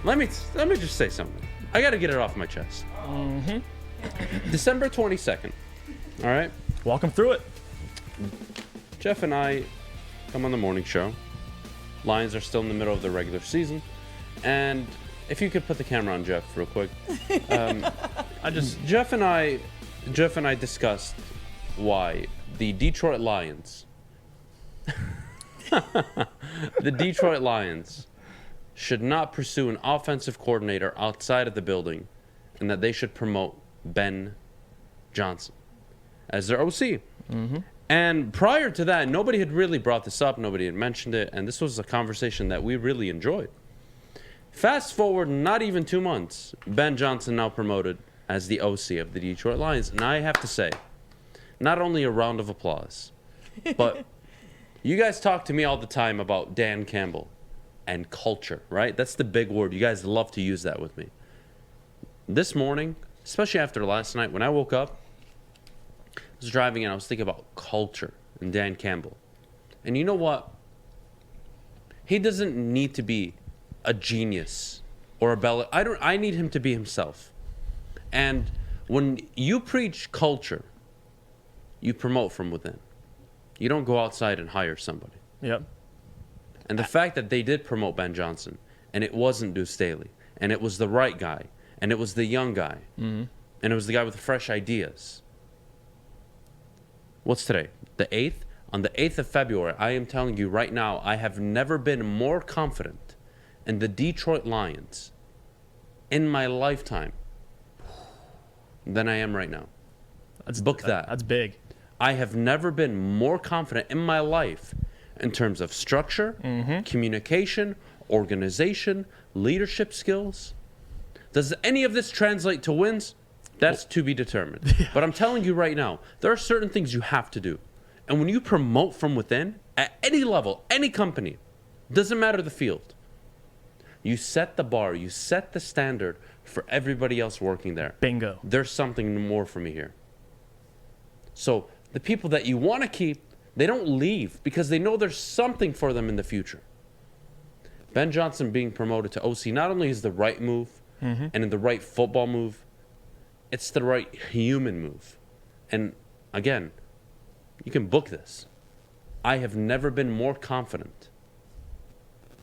let me just say something. I got to get it off my chest. December 22nd. All right. Walk 'em through it. Jeff and I come on the morning show. Lions are still in the middle of the regular season, and if you could put the camera on Jeff real quick. Jeff and I discussed why the Detroit Lions should not pursue an offensive coordinator outside of the building, and that they should promote Ben Johnson as their OC. And prior to that, nobody had really brought this up. Nobody had mentioned it. And this was a conversation that we really enjoyed. Fast forward not even 2 months, Ben Johnson now promoted as the OC of the Detroit Lions. And I have to say, not only a round of applause, but you guys talk to me all the time about Dan Campbell and culture, right? That's the big word. You guys love to use that with me. This morning, especially after last night, when I woke up, I was driving and I was thinking about culture and Dan Campbell. And you know what? He doesn't need to be a genius or a bella. I need him to be himself. And when you preach culture, you promote from within. You don't go outside and hire somebody. Yep. And the fact that they did promote Ben Johnson, and it wasn't Deuce Staley, and it was the right guy, and it was the young guy, and it was the guy with the fresh ideas. What's today? The 8th? On the 8th of February, I am telling you right now, I have never been more confident in the Detroit Lions in my lifetime than I am right now. Book that. That's big. I have never been more confident in my life in terms of structure, communication, organization, leadership skills. Does any of this translate to wins? That's to be determined. Yeah. But I'm telling you right now, there are certain things you have to do. And when you promote from within, at any level, any company, doesn't matter the field, you set the bar, you set the standard for everybody else working there. Bingo. There's something more for me here. So the people that you want to keep, they don't leave because they know there's something for them in the future. Ben Johnson being promoted to OC not only is the right move and in the right football move, it's the right human move. And again, you can book this. I have never been more confident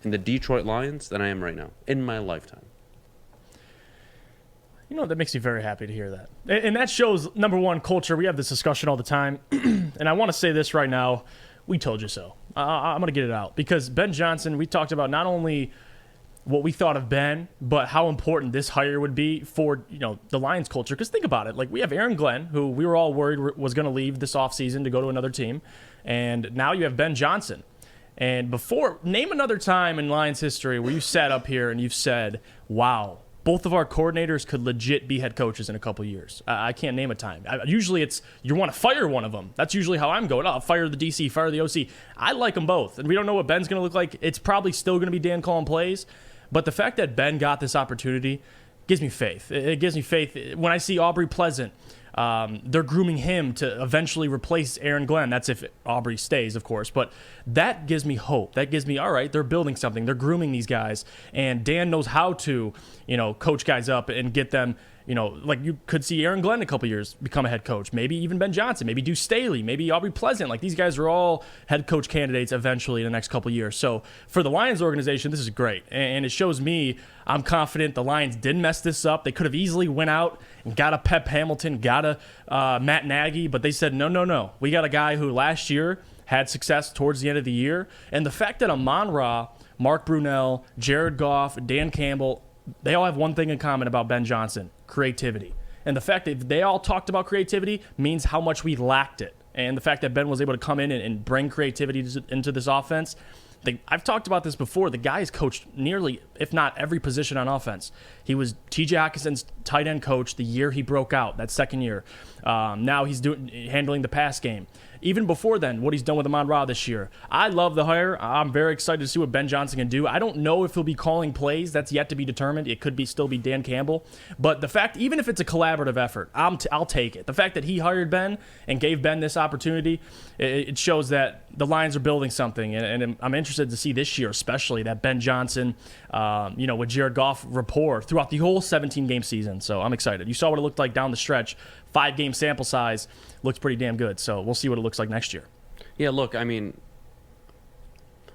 in the Detroit Lions than I am right now in my lifetime. You know, that makes me very happy to hear that. And that shows, number one, culture. We have this discussion all the time. And I want to say this right now. We told you so. I'm going to get it out. Because Ben Johnson, we talked about not only what we thought of Ben, but how important this hire would be for, you know, the Lions culture. Because think about it. Like, we have Aaron Glenn, who we were all worried was going to leave this offseason to go to another team. And now you have Ben Johnson. And name another time in Lions history where you sat up here and you've said, wow, both of our coordinators could legit be head coaches in a couple years. I can't name a time. Usually it's you want to fire one of them. That's usually how I'm going. I'll fire the DC, fire the OC. I like them both. And we don't know what Ben's going to look like. It's probably still going to be Dan calling plays. But the fact that Ben got this opportunity gives me faith. It gives me faith. When I see Aubrey Pleasant, they're grooming him to eventually replace Aaron Glenn. That's if Aubrey stays, of course. But that gives me hope. That gives me, all right, they're building something. They're grooming these guys. And Dan knows how to, coach guys up and get them, like you could see Aaron Glenn in a couple years become a head coach. Maybe even Ben Johnson. Maybe Deuce Staley. Maybe Aubrey Pleasant. Like, these guys are all head coach candidates eventually in the next couple years. So for the Lions organization, this is great. And it shows me I'm confident the Lions didn't mess this up. They could have easily went out and got a Pep Hamilton, got a Matt Nagy, but they said, no. We got a guy who last year had success towards the end of the year. And the fact that Amon-Ra, Mark Brunell, Jared Goff, Dan Campbell, they all have one thing in common about Ben Johnson: creativity. And the fact that they all talked about creativity means how much we lacked it. And the fact that Ben was able to come in and bring creativity into this offense, I've talked about this before. The guy has coached nearly, if not every position on offense. He was T.J. Hawkinson's tight end coach the year he broke out, that second year. Now he's handling the pass game. Even before then, what he's done with Amon-Ra this year. I love the hire. I'm very excited to see what Ben Johnson can do. I don't know if he'll be calling plays. That's yet to be determined. It could still be Dan Campbell. But the fact, even if it's a collaborative effort, I'll take it. The fact that he hired Ben and gave Ben this opportunity, it shows that the Lions are building something. And I'm interested to see this year, especially, that Ben Johnson with Jared Goff rapport throughout the whole 17-game season. So I'm excited. You saw what it looked like down the stretch. 5-game sample size looks pretty damn good. So we'll see what it looks like next year. Yeah, look,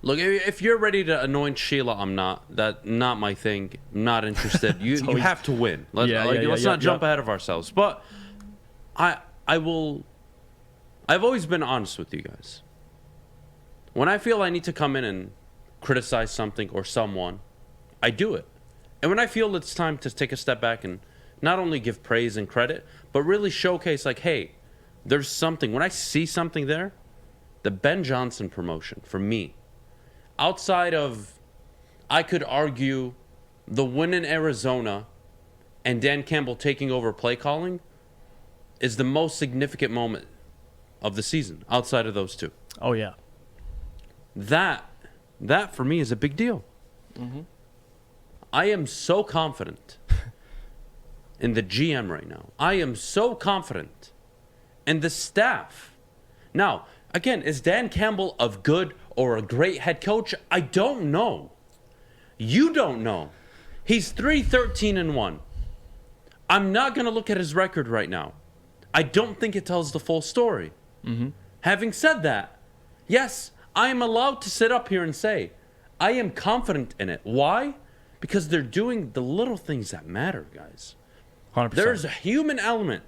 if you're ready to anoint Sheila, I'm not. That's not my thing. I'm not interested. You have to win. Let's not jump ahead of ourselves. But I've always been honest with you guys. When I feel I need to come in and criticize something or someone, I do it. And when I feel it's time to take a step back and not only give praise and credit, but really showcase, like, hey, there's something. When I see something there, the Ben Johnson promotion, for me, outside of, I could argue, the win in Arizona and Dan Campbell taking over play calling is the most significant moment of the season, outside of those two. Oh, yeah. That for me is a big deal. Mm-hmm. I am so confident in the GM right now. I am so confident in the staff. Now, again, is Dan Campbell a good or a great head coach? I don't know. You don't know. He's 3-13-1. I'm not going to look at his record right now. I don't think it tells the full story. Mm-hmm. Having said that, yes, I am allowed to sit up here and say, I am confident in it. Why? Because they're doing the little things that matter, guys. 100%. There's a human element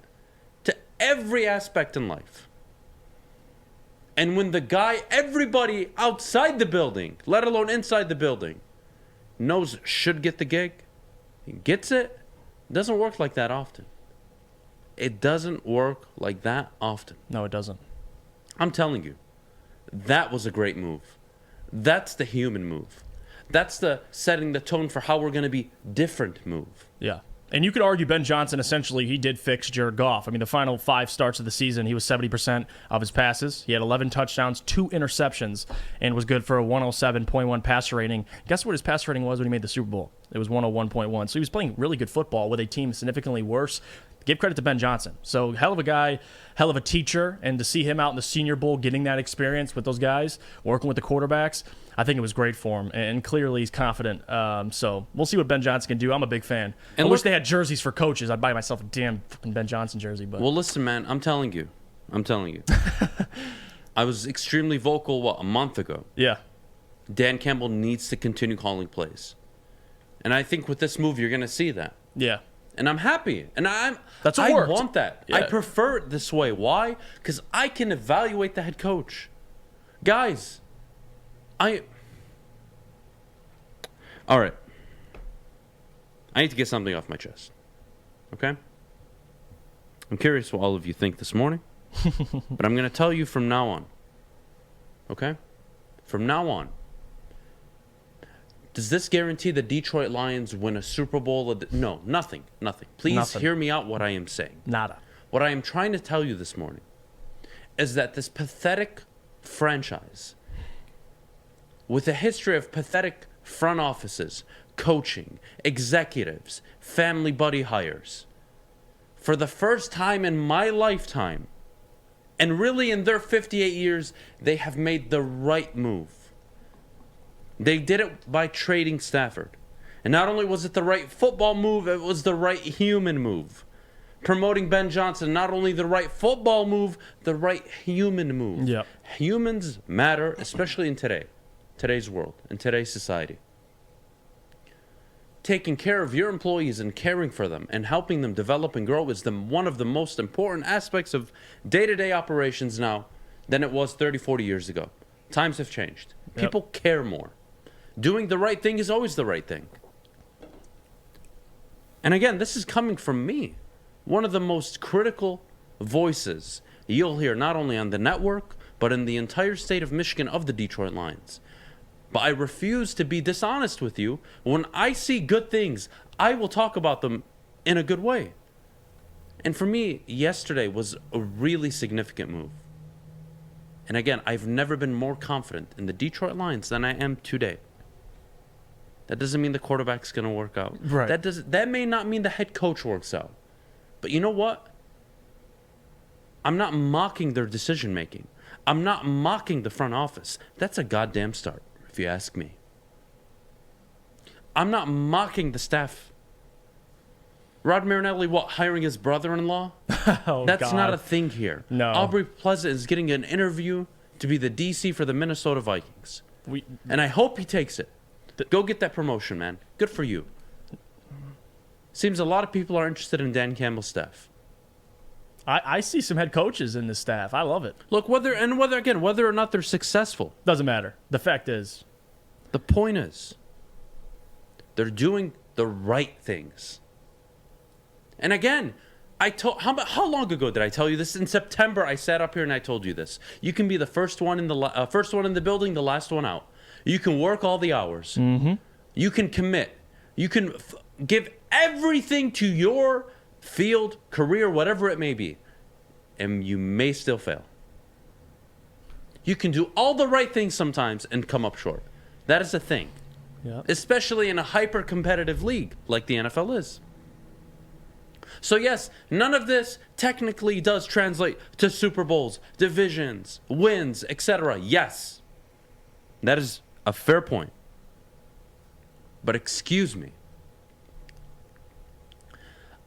to every aspect in life. And when the guy, everybody outside the building, let alone inside the building, knows should get the gig, he gets it, doesn't work like that often. It doesn't work like that often. No, it doesn't. I'm telling you, that was a great move. That's the human move. That's the setting the tone for how we're going to be different move. Yeah. And you could argue Ben Johnson, essentially, he did fix Jared Goff. I mean, the final 5 starts of the season, he was 70% of his passes. He had 11 touchdowns, 2 interceptions, and was good for a 107.1 passer rating. Guess what his passer rating was when he made the Super Bowl? It was 101.1. So he was playing really good football with a team significantly worse. Give credit to Ben Johnson. So hell of a guy, hell of a teacher, and to see him out in the Senior Bowl getting that experience with those guys, working with the quarterbacks, I think it was great for him, and clearly he's confident. So we'll see what Ben Johnson can do. I'm a big fan. And I wish they had jerseys for coaches. I'd buy myself a damn fucking Ben Johnson jersey. But well, listen, man, I'm telling you. I was extremely vocal, a month ago? Yeah. Dan Campbell needs to continue calling plays. And I think with this move, you're going to see that. Yeah. And I'm happy. And I worked. want that. Yeah. I prefer it this way. Why? Because I can evaluate the head coach. Guys, all right. I need to get something off my chest. Okay? I'm curious what all of you think this morning. But I'm going to tell you from now on. Okay? From now on. Does this guarantee the Detroit Lions win a Super Bowl? No, nothing. Please hear me out what I am saying. Nada. What I am trying to tell you this morning is that this pathetic franchise, with a history of pathetic front offices, coaching, executives, family buddy hires, for the first time in my lifetime, and really in their 58 years, they have made the right move. They did it by trading Stafford. And not only was it the right football move, it was the right human move. Promoting Ben Johnson, not only the right football move, the right human move. Yep. Humans matter, especially in today's world, in today's society. Taking care of your employees and caring for them and helping them develop and grow is one of the most important aspects of day-to-day operations now than it was 30, 40 years ago. Times have changed. People care more. Doing the right thing is always the right thing. And again, this is coming from me, one of the most critical voices you'll hear not only on the network, but in the entire state of Michigan of the Detroit Lions. But I refuse to be dishonest with you. When I see good things, I will talk about them in a good way. And for me, yesterday was a really significant move. And again, I've never been more confident in the Detroit Lions than I am today. That doesn't mean the quarterback's going to work out. Right. That may not mean the head coach works out. But you know what? I'm not mocking their decision making. I'm not mocking the front office. That's a goddamn start, if you ask me. I'm not mocking the staff. Rod Marinelli, what, hiring his brother-in-law? Oh, That's God. not a thing here. No. Aubrey Pleasant is getting an interview to be the DC for the Minnesota Vikings. We, And I hope he takes it. Go get that promotion, man. Good for you. Seems a lot of people are interested in Dan Campbell's staff. I see some head coaches in this staff. I love it. Look, whether or not they're successful, Doesn't matter. The fact is, the point is, they're doing the right things. And again, how long ago did I tell you this? In September, I sat up here and I told you this. You can be the first one in the building, the last one out. You can work all the hours. Mm-hmm. You can commit. You can give everything to your field, career, whatever it may be, and you may still fail. You can do all the right things sometimes and come up short. That is a thing. yeah. Especially in a hyper-competitive league like the NFL is. So yes, none of this technically does translate to Super Bowls, divisions, wins, etc. Yes, that is a fair point. But excuse me,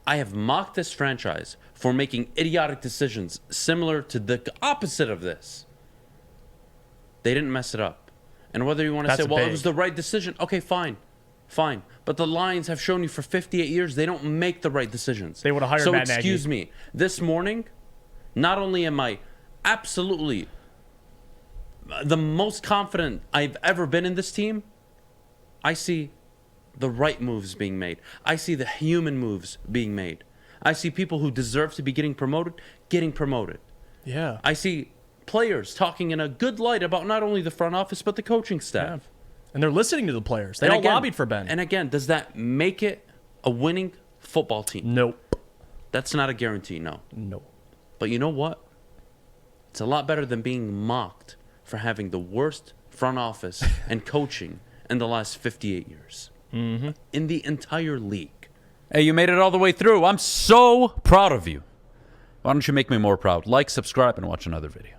I have mocked this franchise for making idiotic decisions similar to the opposite of this. They didn't mess it up. And whether you want to say, well, it was the right decision, okay, fine. But the Lions have shown you for 58 years they don't make the right decisions. They would have hired So Matt Nagy. excuse me, this morning, not only am I absolutely the most confident I've ever been in this team, I see the right moves being made. I see the human moves being made. I see people who deserve to be getting promoted. Yeah. I see players talking in a good light about not only the front office, but the coaching staff. Yeah. And they're listening to the players. They And all again- lobbied for Ben. And again, does that make it a winning football team? Nope. That's not a guarantee, no. Nope. But you know what? It's a lot better than being mocked for having the worst front office and coaching in the last 58 years. Mm-hmm. In the entire league. Hey, you made it all the way through. I'm so proud of you. Why don't you make me more proud? Like, subscribe, and watch another video.